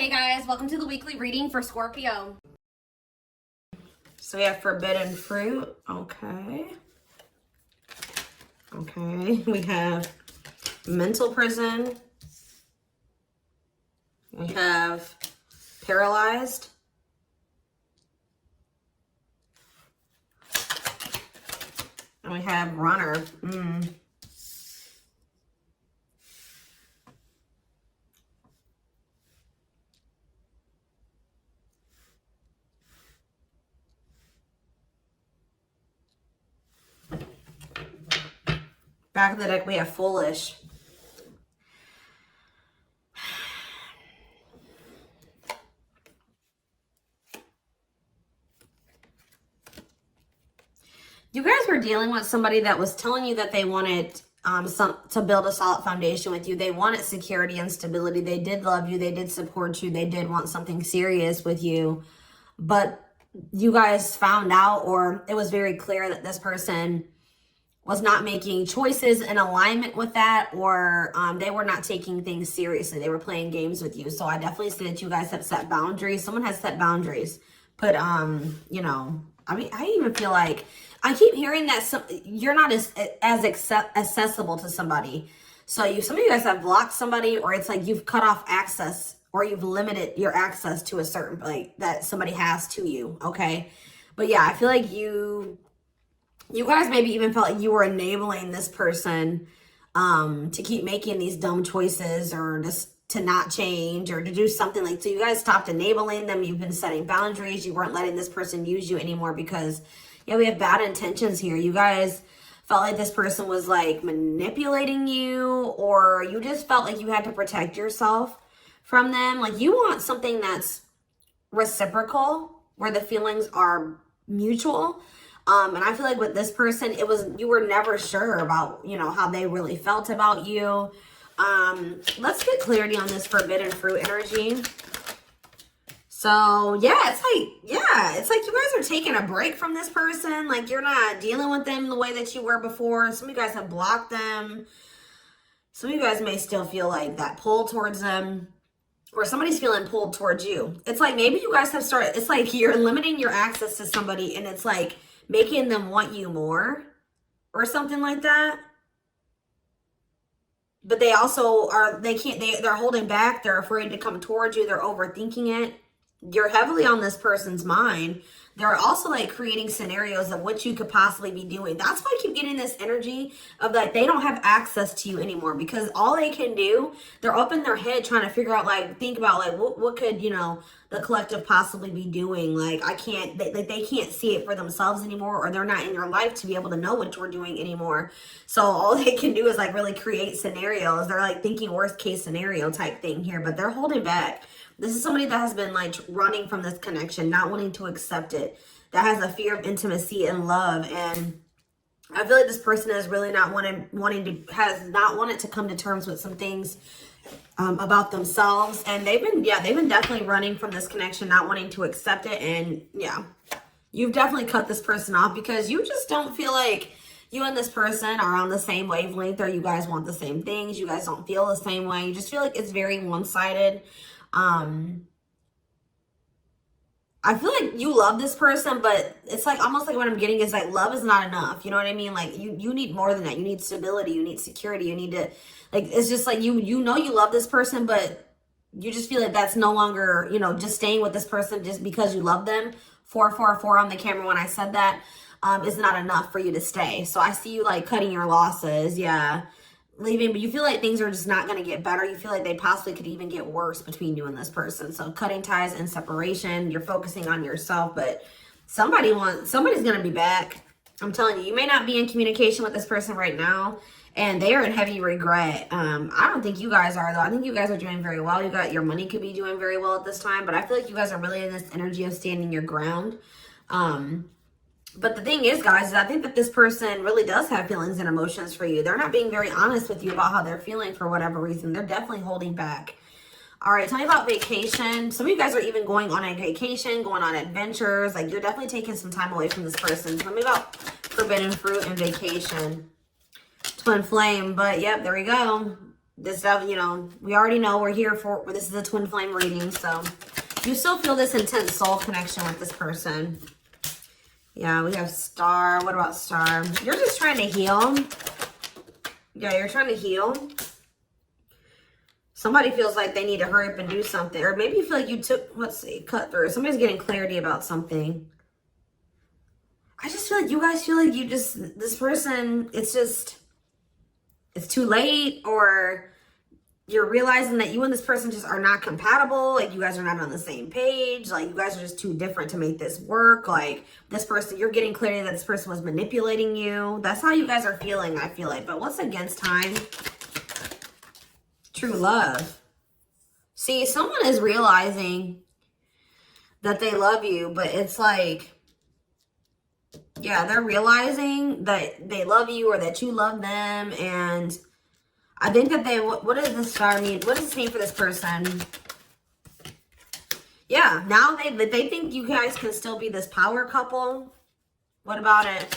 Hey guys, welcome to the weekly reading for Scorpio. So we have forbidden fruit. Okay. We have mental prison. We have paralyzed. And we have runner. Back of the deck, we have foolish. You guys were dealing with somebody that was telling you that they wanted to build a solid foundation with you. They wanted security and stability. They did love you. They did support you. They did want something serious with you. But you guys found out, or it was very clear that this person was not making choices in alignment with that, or they were not taking things seriously. They were playing games with you. So I definitely see that you guys have set boundaries. Someone has set boundaries. But, you know, I mean, I even feel like I keep hearing that you're not as accessible to somebody. So some of you guys have blocked somebody, or it's like you've cut off access, or you've limited your access to a certain, like, that somebody has to you, okay? But yeah, I feel like you guys maybe even felt like you were enabling this person to keep making these dumb choices, or just to not change, or to do something like, so you guys stopped enabling them. You've been setting boundaries. You weren't letting this person use you anymore because, yeah, we have bad intentions here. You guys felt like this person was like manipulating you, or you just felt like you had to protect yourself from them. Like you want something that's reciprocal, where the feelings are mutual. And I feel like with this person, you were never sure about, you know, how they really felt about you. Let's get clarity on this forbidden fruit energy. So yeah, it's like you guys are taking a break from this person. Like you're not dealing with them the way that you were before. Some of you guys have blocked them. Some of you guys may still feel like that pull towards them, or somebody's feeling pulled towards you. It's like maybe you guys have started, it's like you're limiting your access to somebody, and it's like making them want you more or something like that. But they also are, they're holding back. They're afraid to come towards you. They're overthinking it. You're heavily on this person's mind. They're also like creating scenarios of what you could possibly be doing. That's why I keep getting this energy of like they don't have access to you anymore, because all they can do, they're up in their head trying to figure out, like, think about like what could, you know, the collective possibly be doing. Like they can't see it for themselves anymore, or they're not in your life to be able to know what you're doing anymore. So all they can do is like really create scenarios. They're like thinking worst case scenario type thing here, but they're holding back. This is somebody that has been like running from this connection, not wanting to accept it, that has a fear of intimacy and love. And I feel like this person is really not has not wanted to come to terms with some things about themselves. And they've been definitely running from this connection, not wanting to accept it. And yeah, you've definitely cut this person off because you just don't feel like you and this person are on the same wavelength, or you guys want the same things. You guys don't feel the same way. You just feel like it's very one-sided. I feel like you love this person, but it's like almost like what I'm getting is like love is not enough. You know what I mean? Like you need more than that. You need stability. You need security. You need to, like, it's just like you know you love this person, but you just feel like that's no longer, you know, just staying with this person just because you love them. 444 on the camera when I said that is not enough for you to stay. So I see you like cutting your losses. Yeah. Leaving, but you feel like things are just not going to get better. You feel like they possibly could even get worse between you and this person. So cutting ties and separation, you're focusing on yourself, but somebody's going to be back. I'm telling you, you may not be in communication with this person right now, and they are in heavy regret. I don't think you guys are, though. I think you guys are doing very well. Your money could be doing very well at this time, but I feel like you guys are really in this energy of standing your ground. But the thing is, guys, is I think that this person really does have feelings and emotions for you. They're not being very honest with you about how they're feeling for whatever reason. They're definitely holding back. All right, tell me about vacation. Some of you guys are even going on a vacation, going on adventures. Like, you're definitely taking some time away from this person. Tell me about forbidden fruit and vacation. Twin flame, but yep, there we go. This stuff, you know, we already know we're here for, this is a twin flame reading, so you still feel this intense soul connection with this person. Yeah, we have Star. What about Star? You're just trying to heal. Yeah, you're trying to heal. Somebody feels like they need to hurry up and do something. Or maybe you feel like you took, let's see, cut through. Somebody's getting clarity about something. I just feel like you guys feel like you just, this person, it's just, it's too late, or you're realizing that you and this person just are not compatible. Like, you guys are not on the same page. Like, you guys are just too different to make this work. Like, this person, you're getting clarity that this person was manipulating you. That's how you guys are feeling, I feel like. But what's against time? True love. See, someone is realizing that they love you, but it's like, yeah, they're realizing that they love you or that you love them. And I think that they, what does this star mean? What does this mean for this person? Yeah, now they think you guys can still be this power couple. What about it?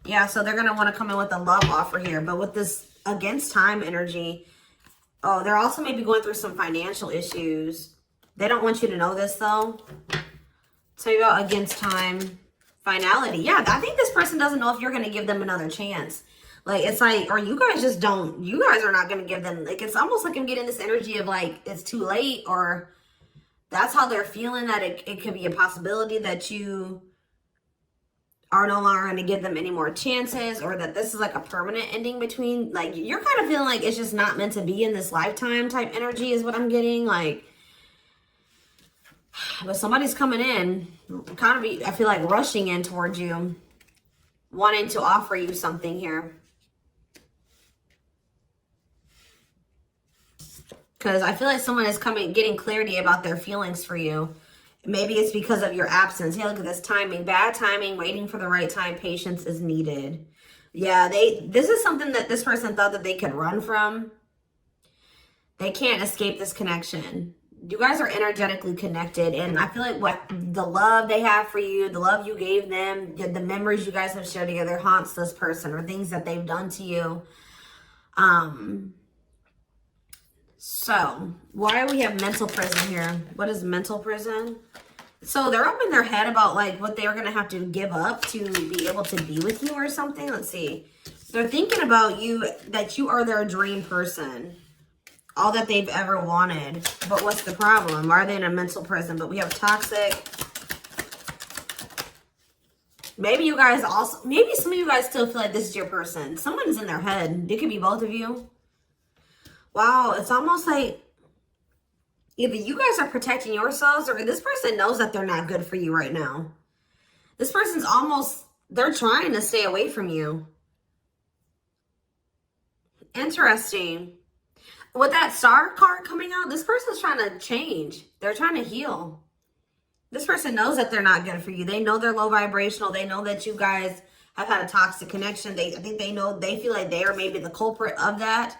Yeah, so they're going to want to come in with a love offer here. But with this against time energy, oh, they're also maybe going through some financial issues. They don't want you to know this, though. So you got against time, finality. Yeah, I think this person doesn't know if you're going to give them another chance. Like, it's like, or you guys just don't, you guys are not going to give them, like, it's almost like I'm getting this energy of like, it's too late, or that's how they're feeling, that it could be a possibility that you are no longer going to give them any more chances, or that this is like a permanent ending between, like, you're kind of feeling like it's just not meant to be in this lifetime type energy is what I'm getting. Like, but somebody's coming in, kind of be, I feel like rushing in towards you, wanting to offer you something here. Because I feel like someone is coming, getting clarity about their feelings for you. Maybe it's because of your absence. Yeah, look at this timing. Bad timing, waiting for the right time. Patience is needed. Yeah, this is something that this person thought that they could run from. They can't escape this connection. You guys are energetically connected. And I feel like what the love they have for you, the love you gave them, the memories you guys have shared together haunts this person, or things that they've done to you. So, why do we have mental prison here? What is mental prison? So, they're up in their head about, like, what they're going to have to give up to be able to be with you or something. Let's see. They're thinking about you, that you are their dream person. All that they've ever wanted. But what's the problem? Why are they in a mental prison? But we have toxic. Maybe you guys also, maybe some of you guys still feel like this is your person. Someone's in their head. It could be both of you. Wow, it's almost like either you guys are protecting yourselves, or this person knows that they're not good for you right now. This person's almost, they're trying to stay away from you. Interesting. With that star card coming out, this person's trying to change. They're trying to heal. This person knows that they're not good for you. They know they're low vibrational. They know that you guys have had a toxic connection. I think they know, they feel like they are maybe the culprit of that.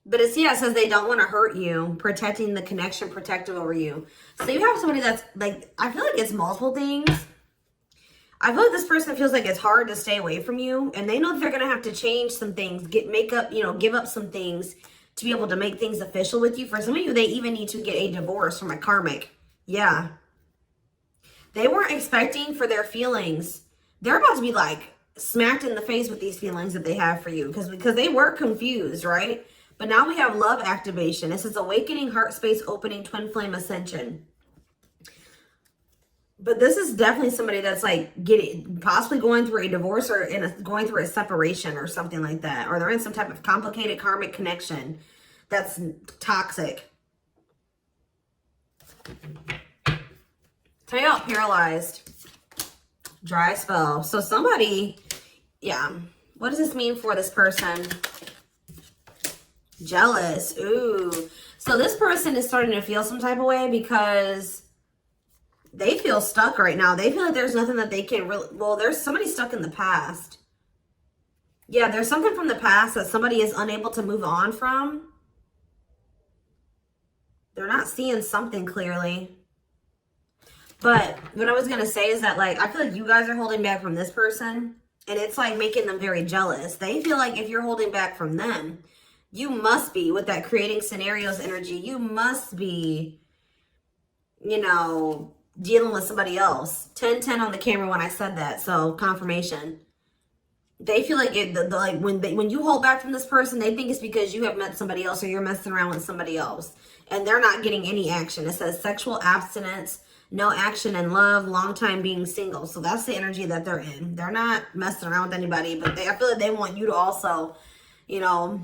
But it says they don't want to hurt you, protecting the connection, protective over you. So you have somebody that's like, I feel like it's multiple things. I feel like this person feels like it's hard to stay away from you. And they know that they're going to have to change some things, give up some things to be able to make things official with you. For some of you, they even need to get a divorce from a karmic. Yeah. They weren't expecting for their feelings. They're about to be like smacked in the face with these feelings that they have for you. Because they were confused, right? But now we have love activation. This is awakening, heart space opening, twin flame ascension. But this is definitely somebody that's like possibly going through a divorce, or going through a separation or something like that. Or they're in some type of complicated karmic connection that's toxic. Tell you out paralyzed. Dry spell. So somebody, yeah. What does this mean for this person? Jealous. Ooh. So this person is starting to feel some type of way because they feel stuck right now. They feel like there's nothing that they can really, well, there's somebody stuck in the past. Yeah, there's something from the past that somebody is unable to move on from. They're not seeing something clearly. But what I was going to say is that, like, I feel like you guys are holding back from this person. And it's like making them very jealous. They feel like if you're holding back from them, You must be, with that creating scenarios energy, you must be, you know, dealing with somebody else. 10-10 on the camera when I said that, so confirmation. They feel like like when you hold back from this person, they think it's because you have met somebody else or you're messing around with somebody else. And they're not getting any action. It says sexual abstinence, no action in love, long time being single. So that's the energy that they're in. They're not messing around with anybody, but I feel like they want you to also, you know,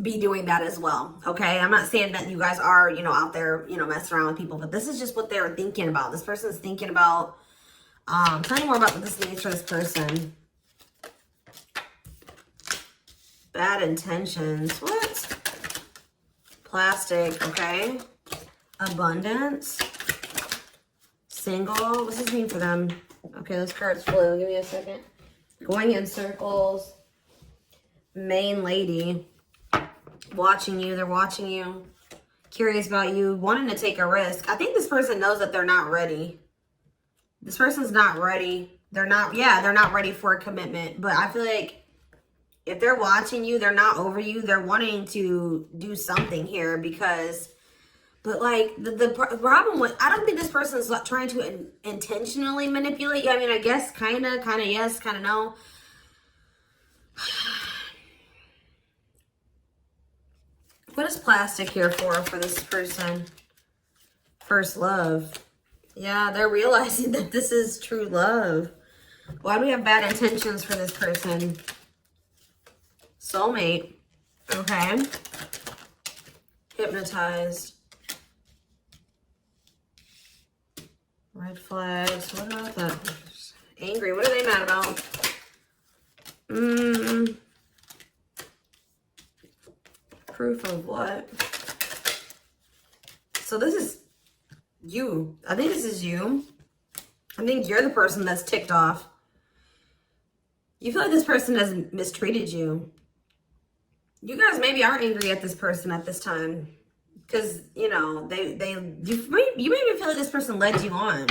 be doing that as well. Okay, I'm not saying that you guys are, you know, out there, you know, messing around with people, but this is just what they're thinking about. This person's thinking about. Tell me more about what this means for this person. Bad intentions. What? Plastic. Okay. Abundance. Single. What's this mean for them? Okay, this card's blue. Give me a second. Going in circles. Main lady. Watching you. They're watching you. Curious about you. Wanting to take a risk. I think this person knows that they're not ready. This person's not ready. They're not ready for a commitment. But I feel like if they're watching you, they're not over you. They're wanting to do something here because, but like the problem with, I don't think this person's trying to intentionally manipulate you. I mean, I guess kind of yes, kind of no. What is plastic here for this person? First love. Yeah, they're realizing that this is true love. Why do we have bad intentions for this person? Soulmate. Okay. Hypnotized. Red flags. What about that? Angry. What are they mad about? Proof of what? So this is you. I think this is you. I think you're the person that's ticked off. You feel like this person has mistreated you. You guys maybe are angry at this person at this time. Because, you know, you maybe feel like this person led you on.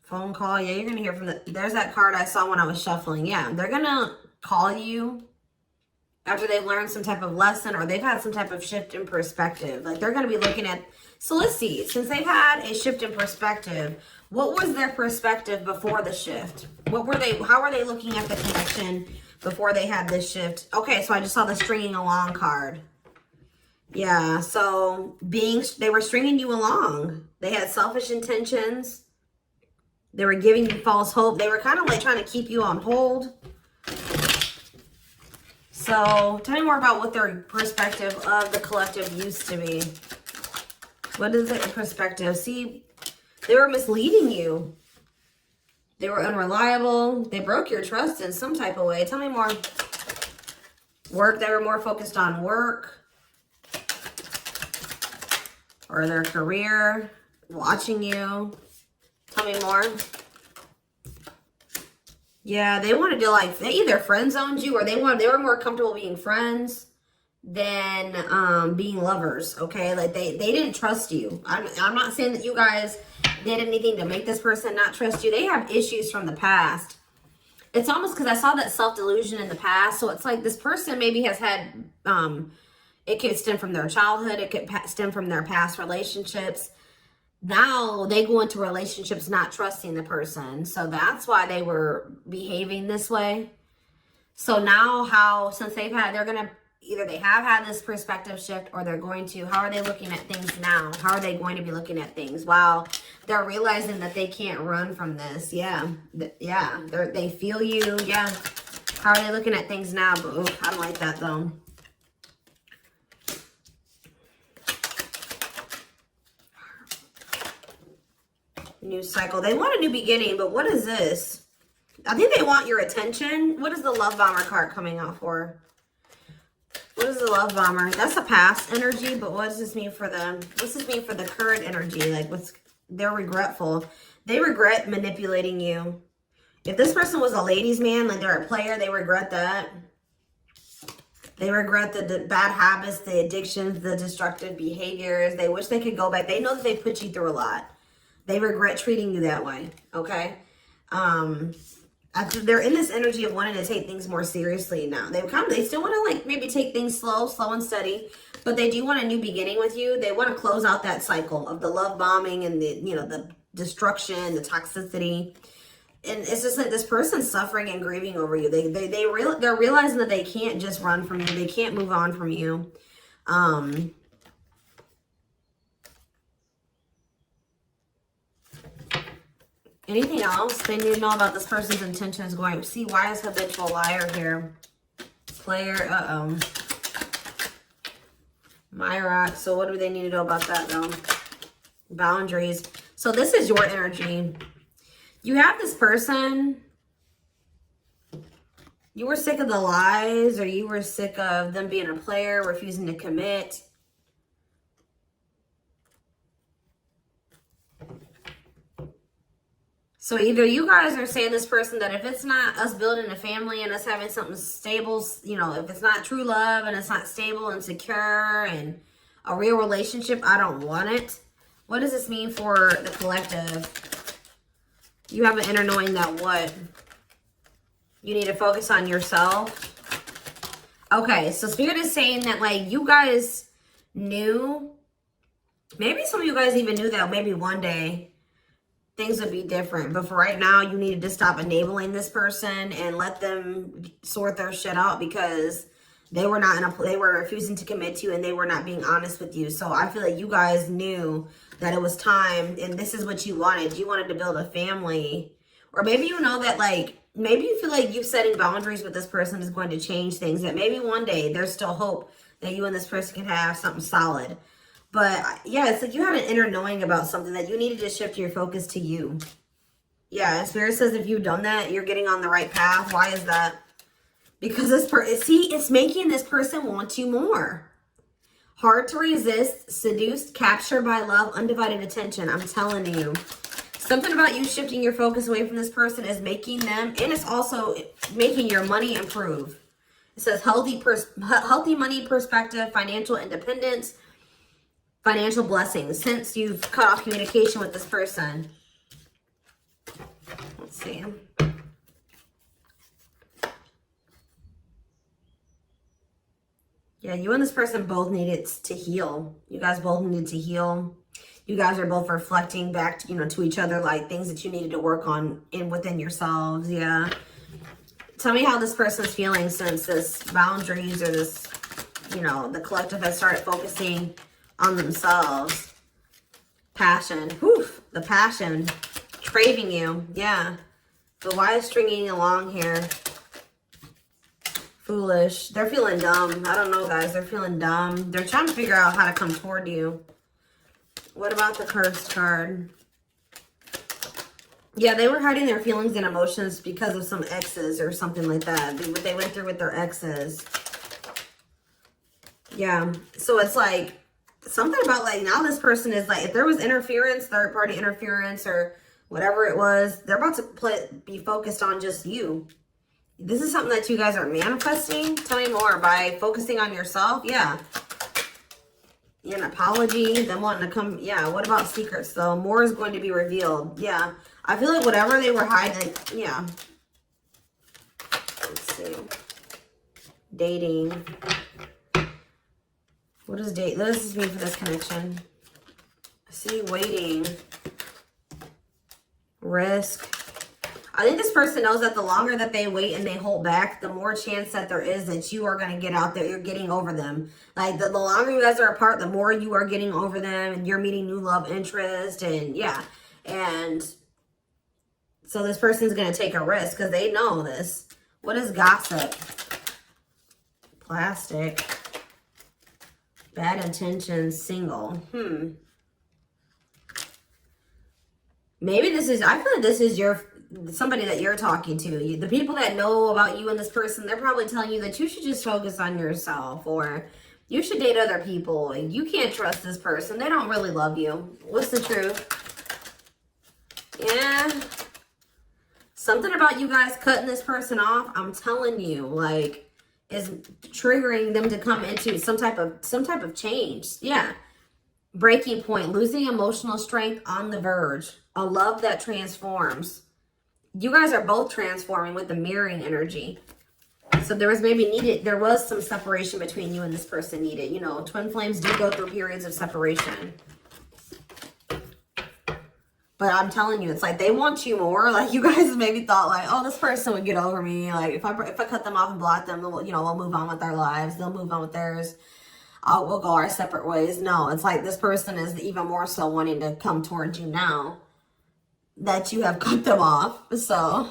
Phone call. Yeah, you're going to hear from there's that card I saw when I was shuffling. Yeah, they're going to call you after they've learned some type of lesson or they've had some type of shift in perspective. Like they're going to be looking at, so let's see, since they've had a shift in perspective, what was their perspective before the shift? How were they looking at the connection before they had this shift? Okay, so I just saw the stringing along card. Yeah, so they were stringing you along. They had selfish intentions. They were giving you false hope. They were kind of like trying to keep you on hold. So tell me more about what their perspective of the collective used to be. What is it in perspective? See, they were misleading you. They were unreliable. They broke your trust in some type of way. Tell me more. Work. They were more focused on work or their career. Watching you. Tell me more. Yeah, they wanted to they either friend zoned you or they were more comfortable being friends than being lovers. Okay, like they didn't trust you. I'm not saying that you guys did anything to make this person not trust you. They have issues from the past. It's almost because I saw that self-delusion in the past. So it's like this person maybe has had, it could stem from their childhood. It could stem from their past relationships. Now they go into relationships not trusting the person. So that's why they were behaving this way. So now since they're going to, either they have had this perspective shift or they're going to, how are they looking at things now? How are they going to be looking at things? Wow. They're realizing that they can't run from this. Yeah. Yeah. They feel you. Yeah. How are they looking at things now? But, ooh, I don't like that though. New cycle. They want a new beginning, but what is this? I think they want your attention. What is the love bomber card coming out for? What is the love bomber? That's a past energy, but what does this mean for them? What does this mean for the current energy? Like they're regretful. They regret manipulating you. If this person was a ladies' man, like they're a player, they regret that. They regret the bad habits, the addictions, the destructive behaviors. They wish they could go back. They know that they put you through a lot. They regret treating you that way, okay? After they're in this energy of wanting to take things more seriously now. They still want to like maybe take things slow and steady, but they do want a new beginning with you. They want to close out that cycle of the love bombing and the, you know, the destruction, the toxicity. And it's just like this person's suffering and grieving over you. They're realizing that they can't just run from you. They can't move on from you. Anything else they need to know about this person's intentions going? See, why is habitual liar here? Player, Myra. So what do they need to know about that though? Boundaries. So this is your energy. You have this person. You were sick of the lies, or you were sick of them being a player, refusing to commit. So either you guys are saying this person that if it's not us building a family and us having something stable, you know, if it's not true love and it's not stable and secure and a real relationship, I don't want it. What does this mean for the collective? You have an inner knowing that what? You need to focus on yourself. Okay, so Spirit is saying that like you guys knew, maybe some of you guys even knew that maybe one day things would be different, but for right now you needed to stop enabling this person and let them sort their shit out, because they were not they were refusing to commit to you and they were not being honest with you. So I feel like you guys knew that it was time, and this is what you wanted. You wanted to build a family, or maybe you know that like maybe you feel like you setting boundaries with this person is going to change things, that maybe one day there's still hope that you and this person can have something solid. But yeah, it's like you had an inner knowing about something that you needed to shift your focus to you. Yeah, and Spirit says if you've done that, you're getting on the right path. Why is that? Because this it's making this person want you more. Hard to resist, seduced, captured by love, undivided attention. I'm telling you. Something about you shifting your focus away from this person is making them, and it's also making your money improve. It says healthy money perspective, financial independence, financial blessings since you've cut off communication with this person. Let's see. Yeah, you and this person both needed to heal. You guys both needed to heal. You guys are both reflecting back to, to each other, like things that you needed to work on within yourselves. Yeah. Tell me how this person's feeling since this boundaries or this, the collective has started focusing on themselves. Passion. Whew, the passion. Craving you. Yeah. But why is stringing along here? Foolish. They're feeling dumb. I don't know, guys. They're feeling dumb. They're trying to figure out how to come toward you. What about the cursed card? Yeah, they were hiding their feelings and emotions because of some exes or something like that. What they went through with their exes. Yeah. So it's like something about like now this person is like, if there was interference, third party interference or whatever it was, they're about to be focused on just you. This is something that you guys are manifesting. Tell me more. By focusing on yourself. Yeah. An apology. Them wanting to come. Yeah. What about secrets though? More is going to be revealed. Yeah. I feel like whatever they were hiding. Yeah. Let's see. Dating. What does date? What does this mean for this connection? See, waiting. Risk. I think this person knows that the longer that they wait and they hold back, the more chance that there is that you are going to get out there. You're getting over them. Like the longer you guys are apart, the more you are getting over them and you're meeting new love interest. And yeah. And so this person's going to take a risk because they know this. What is gossip? Plastic. Bad intentions. Single. Maybe this is, I feel like this is somebody that you're talking to. The people that know about you and this person, they're probably telling you that you should just focus on yourself, or you should date other people. You can't trust this person. They don't really love you. What's the truth? Yeah. Something about you guys cutting this person off, I'm telling you, like, is triggering them to come into some type of change. Yeah. Breaking point, losing emotional strength, on the verge, a love that transforms. you guys are both transforming with the mirroring energy. So there was some separation between you and this person needed. You know, twin flames do go through periods of separation. But I'm telling you, it's like they want you more. Like you guys maybe thought like, oh, this person would get over me. Like if I cut them off and block them, we'll move on with our lives. They'll move on with theirs. We'll go our separate ways. No, it's like this person is even more so wanting to come towards you now that you have cut them off. So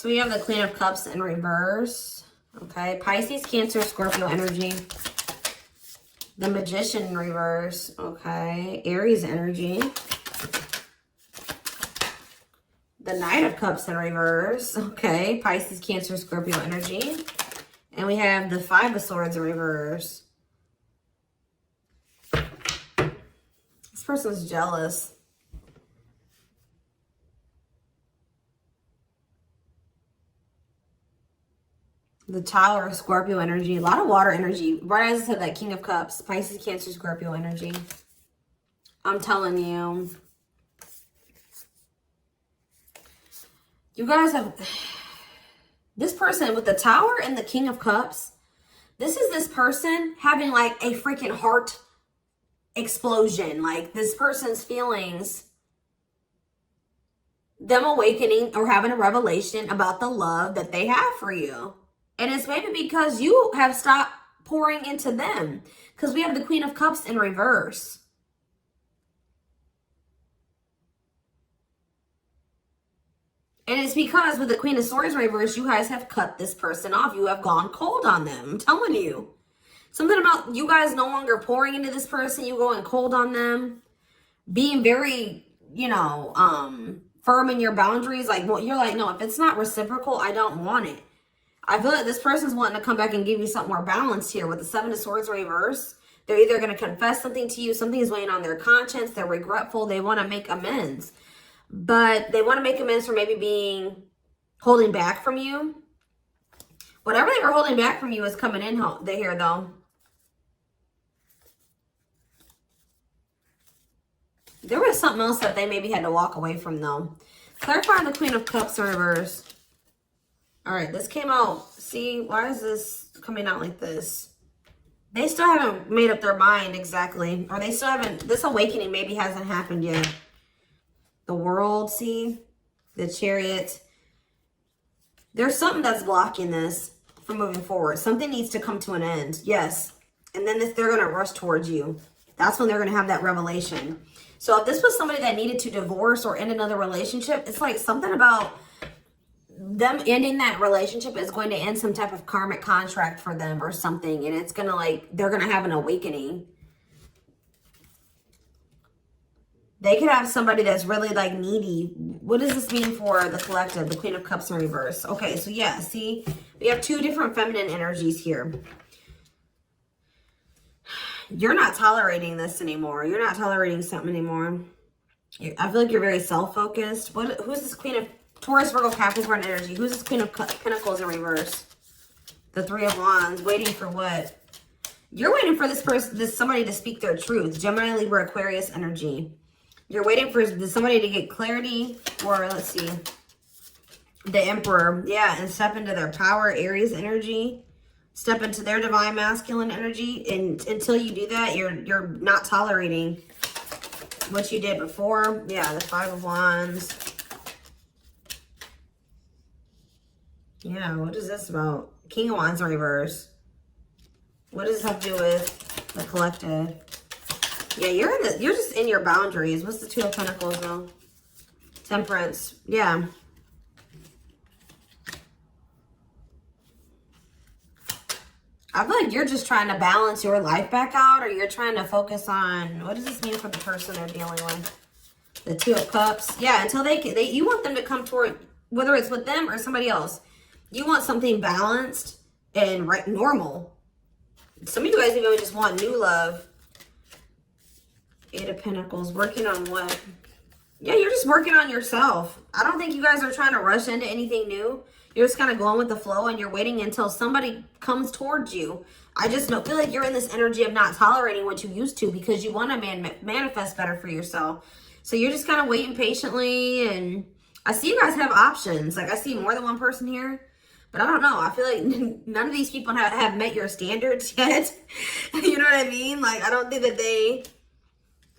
we have the Queen of Cups in reverse. Okay, Pisces, Cancer, Scorpio energy. The Magician in reverse. Okay, Aries energy. The Knight of Cups in reverse. Okay, Pisces, Cancer, Scorpio energy. And we have the Five of Swords in reverse. This person's jealous. The Tower, Scorpio energy. A lot of water energy. Right as I said, that King of Cups. Pisces, Cancer, Scorpio energy. I'm telling you. You guys have... This person with the Tower and the King of Cups. This is this person having like a freaking heart explosion. Like this person's feelings. Them awakening or having a revelation about the love that they have for you. And it's maybe because you have stopped pouring into them. Because we have the Queen of Cups in reverse. And it's because with the Queen of Swords in reverse, you guys have cut this person off. You have gone cold on them. I'm telling you. Something about you guys no longer pouring into this person. You going cold on them. Being very, firm in your boundaries. Like, well, you're like, no, if it's not reciprocal, I don't want it. I feel like this person's wanting to come back and give you something more balanced here with the Seven of Swords reverse. They're either going to confess something to you, something is weighing on their conscience, they're regretful, they want to make amends. But they want to make amends for maybe holding back from you. Whatever they were holding back from you is coming in here though. There was something else that they maybe had to walk away from though. Clarify the Queen of Cups in reverse. All right, this came out. See, why is this coming out like this? They still haven't made up their mind exactly. Or they still haven't, this awakening maybe hasn't happened yet. The World, see? The Chariot. There's something that's blocking this from moving forward. Something needs to come to an end. Yes. And then they're going to rush towards you. That's when they're going to have that revelation. So if this was somebody that needed to divorce or end another relationship, it's like something about them ending that relationship is going to end some type of karmic contract for them or something. And it's going to they're going to have an awakening. They could have somebody that's really needy. What does this mean for the collective? The Queen of Cups in reverse. Okay, so yeah, see, we have two different feminine energies here. You're not tolerating this anymore. You're not tolerating something anymore. I feel like you're very self-focused. Who's this Queen of Taurus, Virgo, Capricorn energy? Who's this Queen of Pentacles in reverse? The Three of Wands. Waiting for what? You're waiting for somebody to speak their truth. Gemini, Libra, Aquarius energy. You're waiting for somebody to get clarity, or let's see, the Emperor. Yeah, and step into their power, Aries energy. Step into their divine masculine energy. And until you do that, you're not tolerating what you did before. Yeah, the Five of Wands. Yeah, what is this about? King of Wands in reverse. What does this have to do with the collective? Yeah, you're just in your boundaries. What's the Two of Pentacles though? Temperance. Yeah. I feel like you're just trying to balance your life back out, or you're trying to focus on, what does this mean for the person they're dealing with? The Two of Cups. Yeah, until you want them to come toward, whether it's with them or somebody else. You want something balanced and normal. Some of you guys even just want new love. Eight of Pentacles. Working on what? Yeah, you're just working on yourself. I don't think you guys are trying to rush into anything new. You're just kind of going with the flow and you're waiting until somebody comes towards you. I just feel like you're in this energy of not tolerating what you used to because you want to manifest better for yourself. So you're just kind of waiting patiently. And I see you guys have options. Like I see more than one person here. But I don't know. I feel like none of these people have met your standards yet. You know what I mean? Like I don't think that they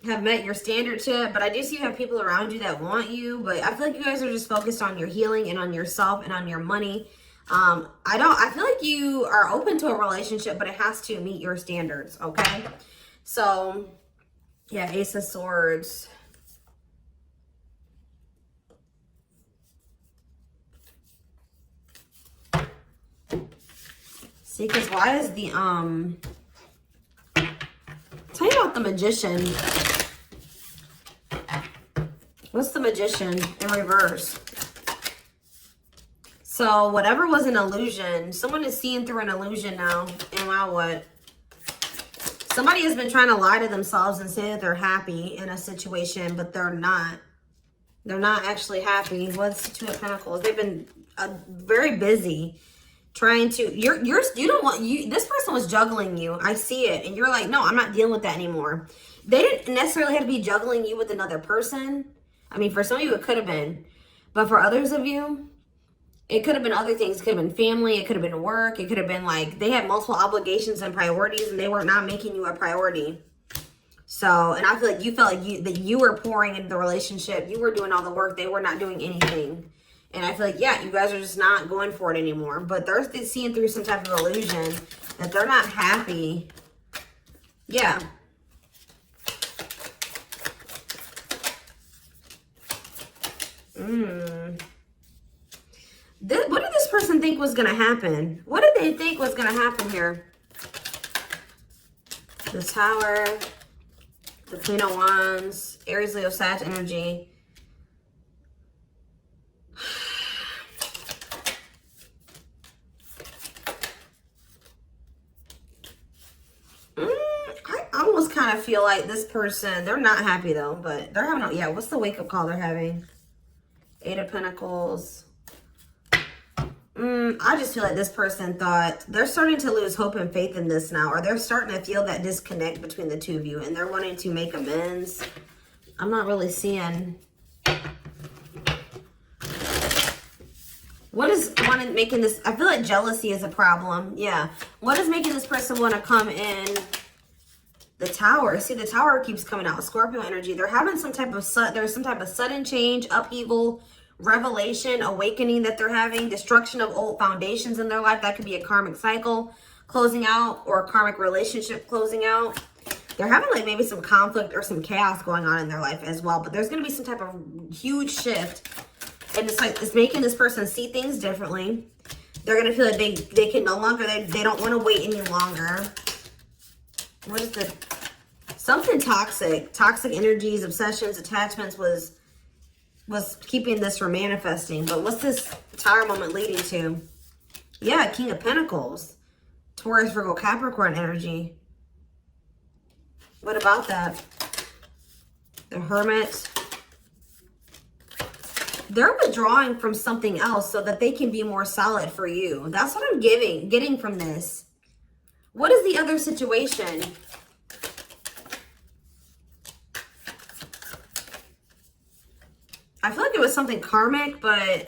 have met your standards yet, but I do see you have people around you that want you, but I feel like you guys are just focused on your healing and on yourself and on your money. I feel like you are open to a relationship, but it has to meet your standards, okay? So, yeah, Ace of Swords. See, because why is the, tell me about the Magician. What's the Magician in reverse? So whatever was an illusion, someone is seeing through an illusion now. And wow, what? Somebody has been trying to lie to themselves and say that they're happy in a situation, but they're not. They're not actually happy. What's the Two of Pentacles? They've been very busy trying to, this person was juggling you. I see it. And you're like, no, I'm not dealing with that anymore. They didn't necessarily have to be juggling you with another person. I mean, for some of you, it could have been. But for others of you, it could have been other things. It could have been family. It could have been work. It could have been like they had multiple obligations and priorities and they were not making you a priority. So, and I feel like you felt like that you were pouring into the relationship. You were doing all the work. They were not doing anything. And I feel like, yeah, you guys are just not going for it anymore. But they're seeing through some type of illusion that they're not happy. Yeah. What did this person think was going to happen? What did they think was going to happen here? The Tower, the Queen of Wands, Aries, Leo, Sag energy. I almost kind of feel like this person, they're not happy though, but they're having, yeah, what's the wake-up call they're having? Eight of Pentacles. I just feel like this person thought they're starting to lose hope and faith in this now, or they're starting to feel that disconnect between the two of you and they're wanting to make amends. I'm not really seeing. What is making this? I feel like jealousy is a problem. Yeah. What is making this person want to come in? The Tower. See, the Tower keeps coming out. Scorpio energy. They're having some type of sudden change, upheaval, revelation, awakening that they're having, destruction of old foundations in their life. That could be a karmic cycle closing out or a karmic relationship closing out. They're having like maybe some conflict or some chaos going on in their life as well. But there's going to be some type of huge shift. And it's like, it's making this person see things differently. They're going to feel like they can no longer, they don't want to wait any longer. What is the, something toxic energies, obsessions, attachments was keeping this from manifesting. But what's this Tower moment leading to? Yeah, King of Pentacles. Taurus, Virgo, Capricorn energy. What about that? The Hermit. They're withdrawing from something else so that they can be more solid for you. That's what I'm getting from this. What is the other situation? I feel like it was something karmic, but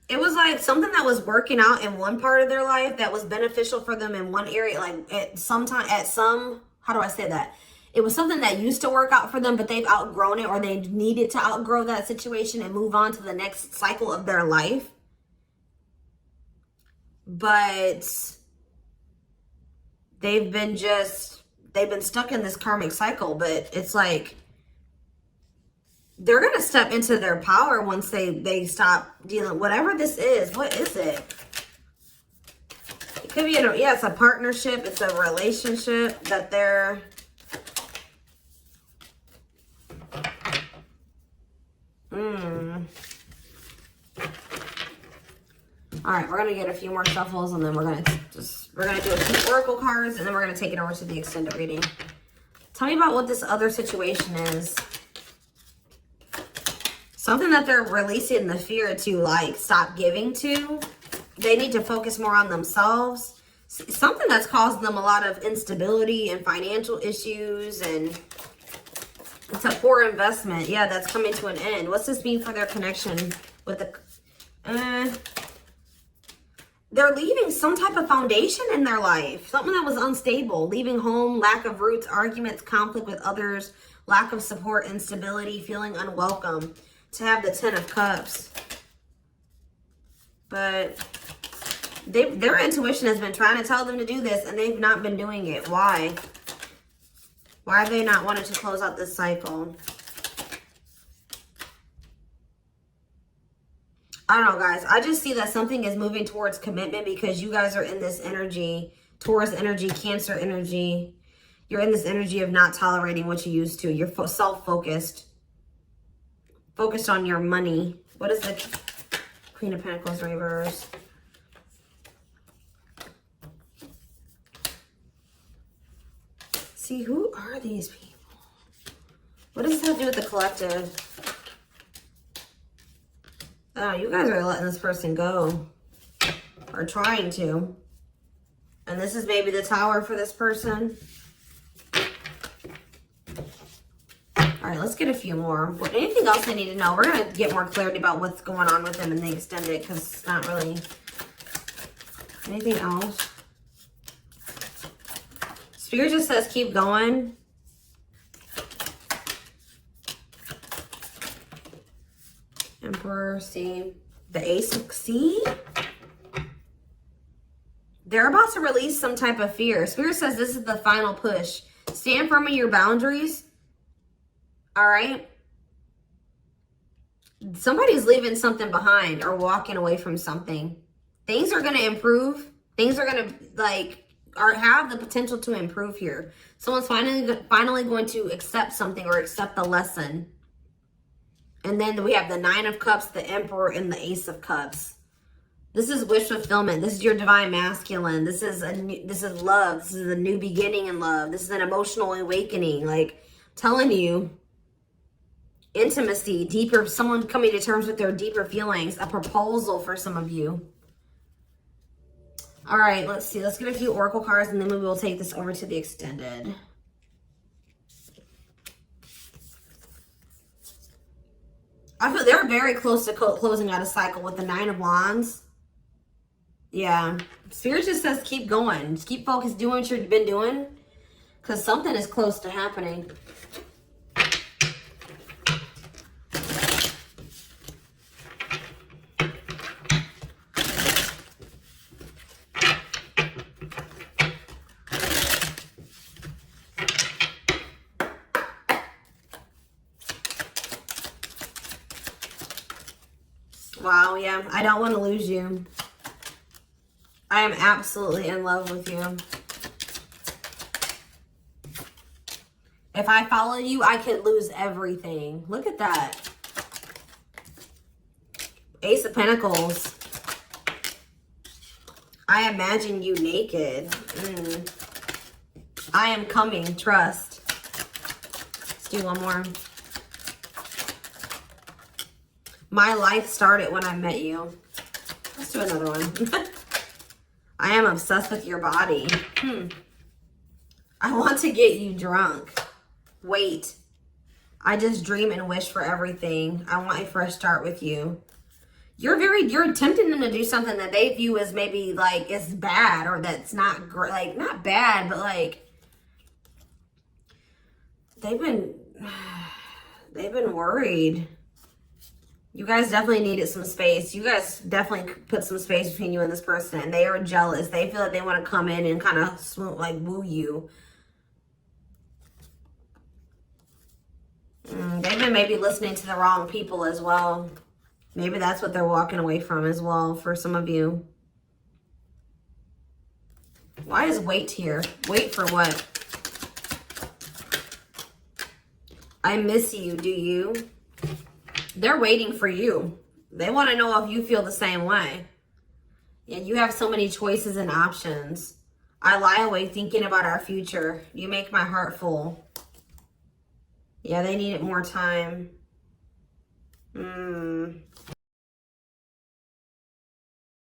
it was like something that was working out in one part of their life that was beneficial for them in one area. Like how do I say that? It was something that used to work out for them, but they've outgrown it, or they needed to outgrow that situation and move on to the next cycle of their life. But they've been stuck in this karmic cycle. But it's like, they're going to step into their power once they stop dealing, whatever this is. What is it? It could be, it's a partnership. It's a relationship that they're, All right, we're gonna get a few more shuffles, and then we're gonna do a few oracle cards, and then we're gonna take it over to the extended reading. Tell me about what this other situation is. Something that they're releasing the fear to, like, stop giving to. They need to focus more on themselves. Something that's causing them a lot of instability and financial issues, and it's a poor investment. Yeah, that's coming to an end. What's this mean for their connection with the... they're leaving some type of foundation in their life. Something that was unstable. Leaving home, lack of roots, arguments, conflict with others, lack of support, instability, feeling unwelcome. To have the 10 of Cups. But their intuition has been trying to tell them to do this, and they've not been doing it. Why? Why have they not wanted to close out this cycle? I don't know, guys. I just see that something is moving towards commitment because you guys are in this energy, Taurus energy, Cancer energy. You're in this energy of not tolerating what you used to. You're self-focused. Focused on your money. What is the Queen of Pentacles reverse? See, who are these people? What does this have to do with the collective? Oh, you guys are letting this person go. Or trying to. And this is maybe the Tower for this person. All right, let's get a few more. Anything else I need to know? We're going to get more clarity about what's going on with them in the extended, because it's not really anything else. Spirit just says keep going. Emperor, see. The Ace of, see? They're about to release some type of fear. Spirit says this is the final push. Stand firm in your boundaries. All right. Somebody's leaving something behind or walking away from something. Things are going to improve. Things are going to, like, or have the potential to improve here. Someone's finally going to accept something or accept the lesson. And then we have the 9 of Cups, the Emperor, and the Ace of Cups. This is wish fulfillment. This is your divine masculine. This is love. This is a new beginning in love. This is an emotional awakening. Like, telling you, intimacy, deeper, someone coming to terms with their deeper feelings, a proposal for some of you. All right, let's see. Let's get a few oracle cards, and then we will take this over to the extended. I feel they're very close to closing out a cycle with the 9 of Wands. Yeah. Spirit just says keep going. Just keep focused, doing what you've been doing, because something is close to happening. Wow, yeah. I don't want to lose you. I am absolutely in love with you. If I follow you, I could lose everything. Look at that. Ace of Pentacles. I imagine you naked. I am coming. Trust. Let's do one more. My life started when I met you. Let's do another one. I am obsessed with your body. I want to get you drunk. Wait. I just dream and wish for everything. I want a fresh start with you. You're tempting them to do something that they view as maybe like is bad, or that's not great, like not bad, but like they've been worried. You guys definitely needed some space. You guys definitely put some space between you and this person, and they are jealous. They feel like they want to come in and kind of swoon, like woo you. They've been maybe listening to the wrong people as well. Maybe that's what they're walking away from as well for some of you. Why is wait here? Wait for what? I miss you, do you? They're waiting for you. They want to know if you feel the same way. Yeah, you have so many choices and options. I lie awake thinking about our future. You make my heart full. Yeah, they needed more time.